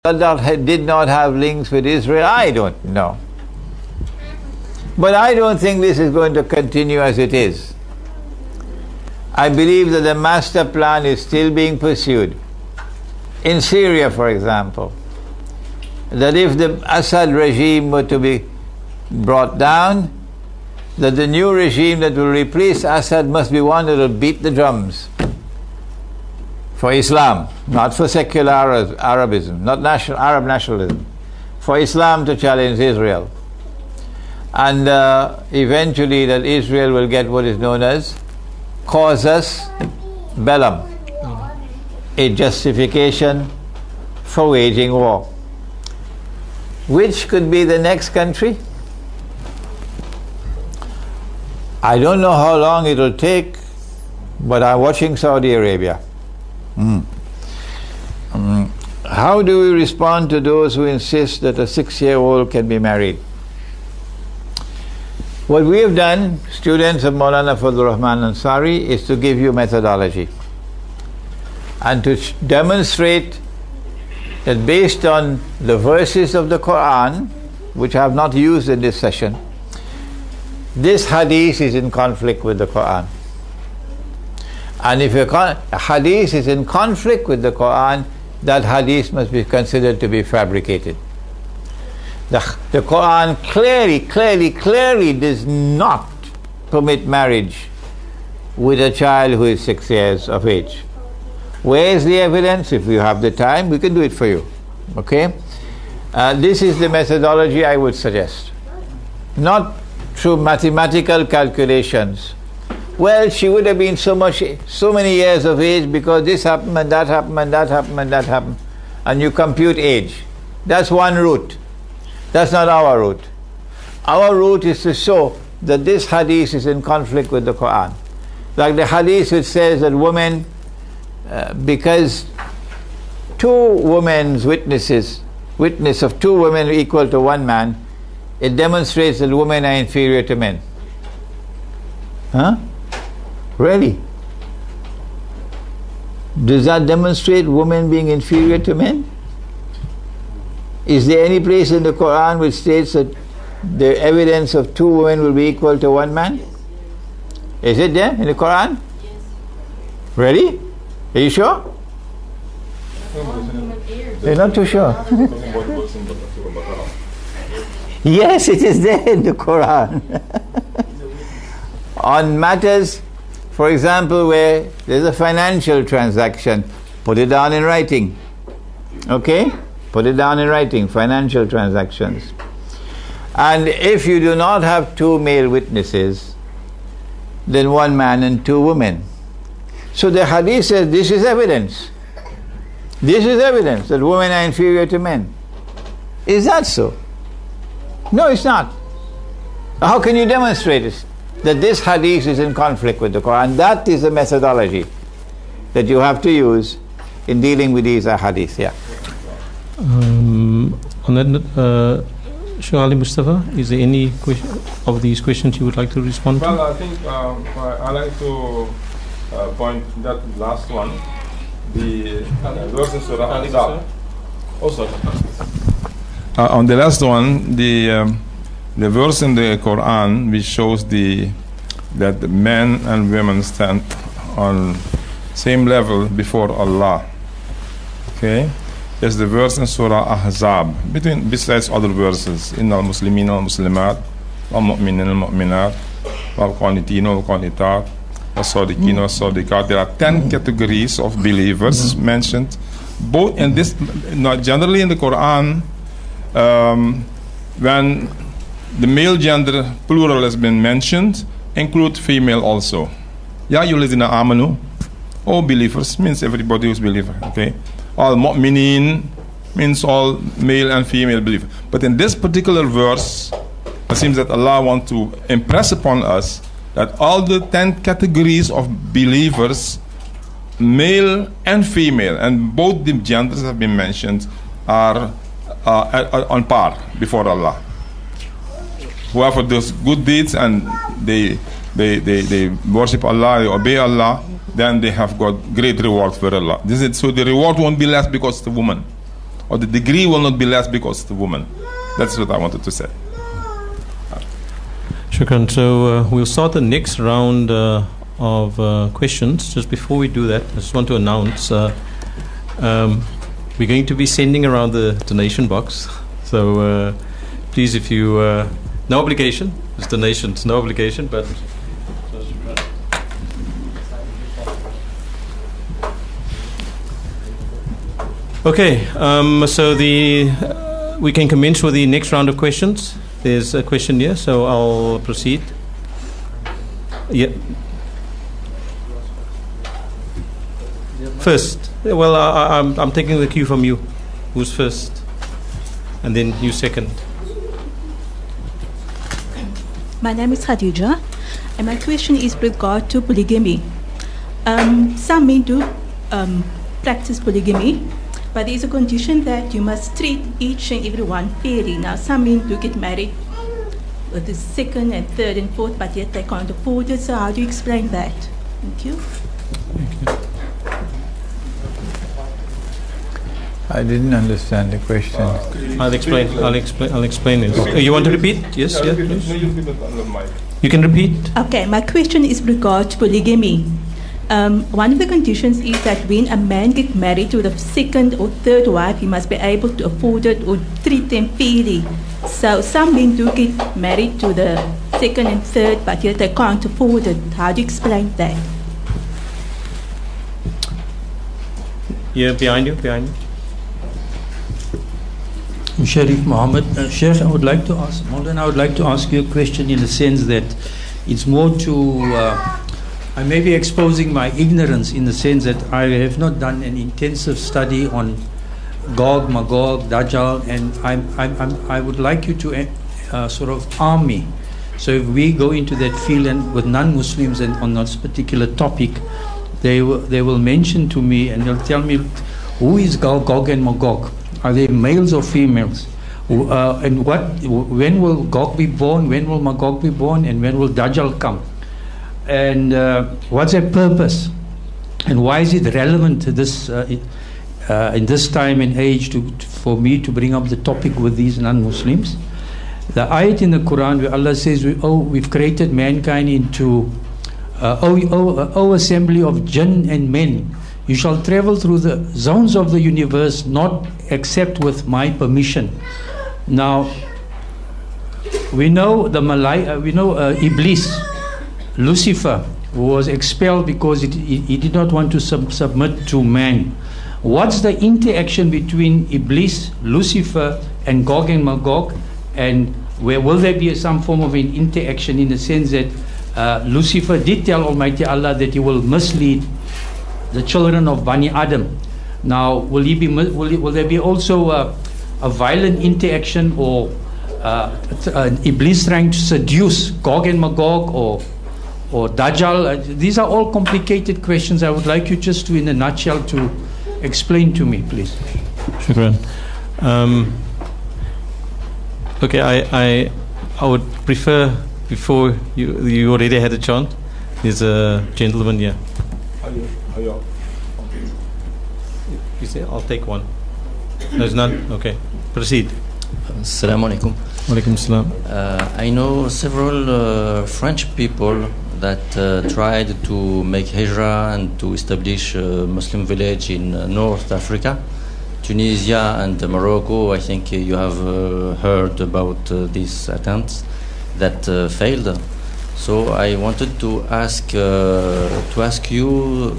did not have links with Israel? I don't know. But I don't think this is going to continue as it is. I believe that the master plan is still being pursued. In Syria, for example, that if the Assad regime were to be brought down, that the new regime that will replace Assad must be one that will beat the drums for Islam, not for secular Arabism, not Arab nationalism, for Islam to challenge Israel. And eventually that Israel will get what is known as casus bellum, a justification for waging war. Which could be the next country? I don't know how long it will take, but I'm watching Saudi Arabia. How do we respond to those who insist that a 6-year-old can be married? What we have done, students of Maulana Fadlur Rahman Ansari, is to give you methodology and to demonstrate that based on the verses of the Quran, which I have not used in this session, this hadith is in conflict with the Quran. And if a hadith is in conflict with the Quran, that hadith must be considered to be fabricated. The Quran clearly does not permit marriage with a child who is 6 years of age. Where is the evidence? If you have the time, we can do it for you. Okay? This is the methodology I would suggest. Not through mathematical calculations. Well, she would have been so many years of age because this happened and that happened and that happened and that happened. And you compute age. That's one route. That's not our route. Our route is to show that this hadith is in conflict with the Quran. Like the hadith which says that women, because two women's witness of two women equal to one man, it demonstrates that women are inferior to men. Huh? Really? Does that demonstrate women being inferior to men? Is there any place in the Quran which states that the evidence of two women will be equal to one man? Is it there in the Quran? Yes. Really? Are you sure? You're not too sure. Yes, it is there in the Quran. On matters, for example, where there's a financial transaction, put it down in writing. Okay? Put it down in writing, financial transactions. And if you do not have two male witnesses, then one man and two women. So the hadith says this is evidence. This is evidence that women are inferior to men. Is that so? No, it's not. How can you demonstrate it? That this hadith is in conflict with the Quran. That is the methodology that you have to use in dealing with these hadiths. Yeah. On that, Sheikh Ali Mustafa, is there any of these questions you would like to respond to? Well, I think I like to point that last one, the verse in Surah Al-Ahzab. Also, on the last one, the verse in the Quran which shows that men and women stand on same level before Allah. Okay. There's the verse in Surah Ahzab, besides other verses, in al-Muslimin al-Muslimat, al-Mu'minin al-Mu'minat, wal-Qanitin wal-Qanitat, wal-Sadiqin wal-Sadiqat. There are 10 categories of believers mentioned, both in this, not generally in the Quran, when the male gender plural has been mentioned, include female also. Ya ayyuhallazina amanu, all believers, means everybody who's believer, okay? All mu'minin means all male and female believers. But in this particular verse, it seems that Allah wants to impress upon us that all the 10 categories of believers, male and female, and both the genders have been mentioned, are on par before Allah. Whoever does good deeds and they worship Allah, they obey Allah, then they have got great reward for Allah. So the reward won't be less because it's a woman. or the degree will not be less because it's a woman. That's what I wanted to say. Shukran. So we'll start the next round of questions. Just before we do that, I just want to announce we're going to be sending around the donation box. So please, if you no obligation, it's donations, no obligation, but okay. So we can commence with the next round of questions. There's a question here, so I'll proceed. Yeah. First. Well, I'm taking the cue from you. Who's first? And then you second. My name is Khadija, and my question is with regard to polygamy. Some men do practice polygamy, but there is a condition that you must treat each and every one fairly. Now, some men do get married with the second and third and fourth, but yet they can't afford it. So how do you explain that? Thank you. Thank you. I didn't understand the question. I'll explain it. You want to repeat? Yes. Yeah, please. You can repeat. Okay, my question is with regard to polygamy. One of the conditions is that when a man gets married to the second or third wife, he must be able to afford it or treat them fairly. So some men do get married to the second and third, but yet they can't afford it. How do you explain that? Yeah, behind you. Sharif Muhammad. Sheikh, I would like to ask you a question in the sense that it's more to, I may be exposing my ignorance in the sense that I have not done an intensive study on Gog, Magog, Dajjal, and I would like you to sort of arm me. So if we go into that field and with non-Muslims and on this particular topic, they will mention to me and they'll tell me, who is Gog and Magog? Are they males or females? And when will Gog be born? When will Magog be born? And when will Dajjal come? And what's their purpose? And why is it relevant to this in this time and age for me to bring up the topic with these non-Muslims? The ayat in the Quran where Allah says, we've created mankind into O assembly of jinn and men, you shall travel through the zones of the universe, not except with my permission. Now, we know Iblis, Lucifer, who was expelled because he did not want to submit to man. What's the interaction between Iblis, Lucifer, and Gog and Magog? And will there be some form of an interaction in the sense that Lucifer did tell Almighty Allah that he will mislead the children of Bani Adam? Now, will there be also a violent interaction or Iblis trying to seduce Gog and Magog or Dajjal? These are all complicated questions. I would like you just to, in a nutshell, to explain to me, please. Shukran. Okay, I would prefer, before you already had a chance, there's a gentleman here. You say, I'll take one. There's none? Okay. Proceed. Assalamu alaikum. Walaikum salam. I know several French people that tried to make hijrah and to establish a Muslim village in North Africa, Tunisia and Morocco. I think you have heard about these attempts that failed. So I wanted to ask you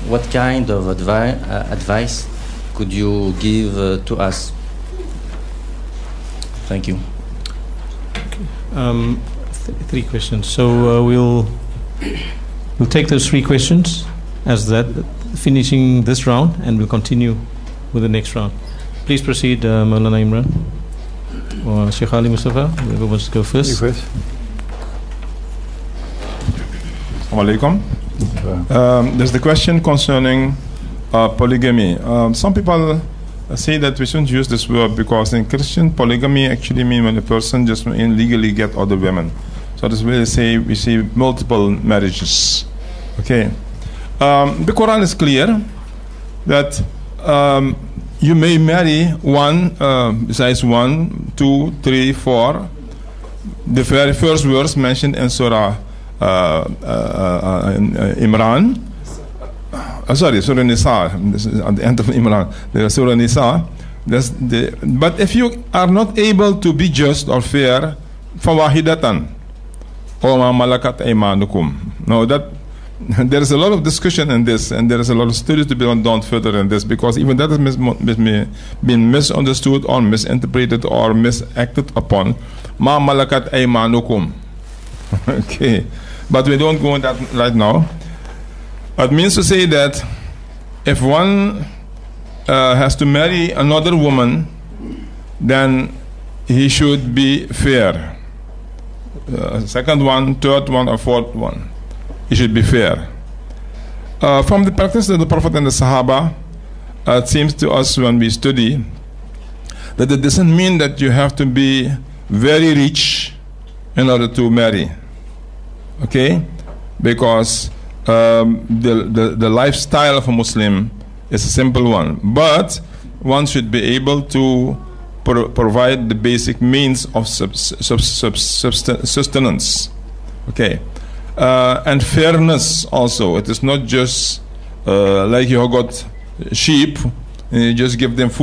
what kind of advice could you give to us? Thank you. Okay. Three questions. So we'll take those three questions as that, finishing this round, and we'll continue with the next round. Please proceed, Maulana Imran or Sheikh Ali Mustafa. Whoever wants to go first. You first. Assalamu alaikum. There's the question concerning polygamy. Some people say that we shouldn't use this word because in Christian, polygamy actually means when a person just illegally get other women. So this will say we see multiple marriages. Okay. The Quran is clear that you may marry one, besides 1, 2, 3, 4. The very first verse mentioned in Surah Imran. Sorry, Surah Nisa. This is at the end of Imran. There's Surah Nisa. But if you are not able to be just or fair, fawahidatan, or ma malakat aymanukum. Now that there is a lot of discussion in this, and there is a lot of studies to be done further in this, because even that has been misunderstood or misinterpreted or misacted upon. Ma malakat aymanukum. Okay, but we don't go into that right now. It means to say that if one has to marry another woman, then he should be fair. Second one, third one, or fourth one, he should be fair. From the practice of the Prophet and the Sahaba, it seems to us when we study that it doesn't mean that you have to be very rich in order to marry. Okay? Because the lifestyle of a Muslim is a simple one, but one should be able to provide the basic means of sustenance. Okay, and fairness also. It is not just like you have got sheep and you just give them food.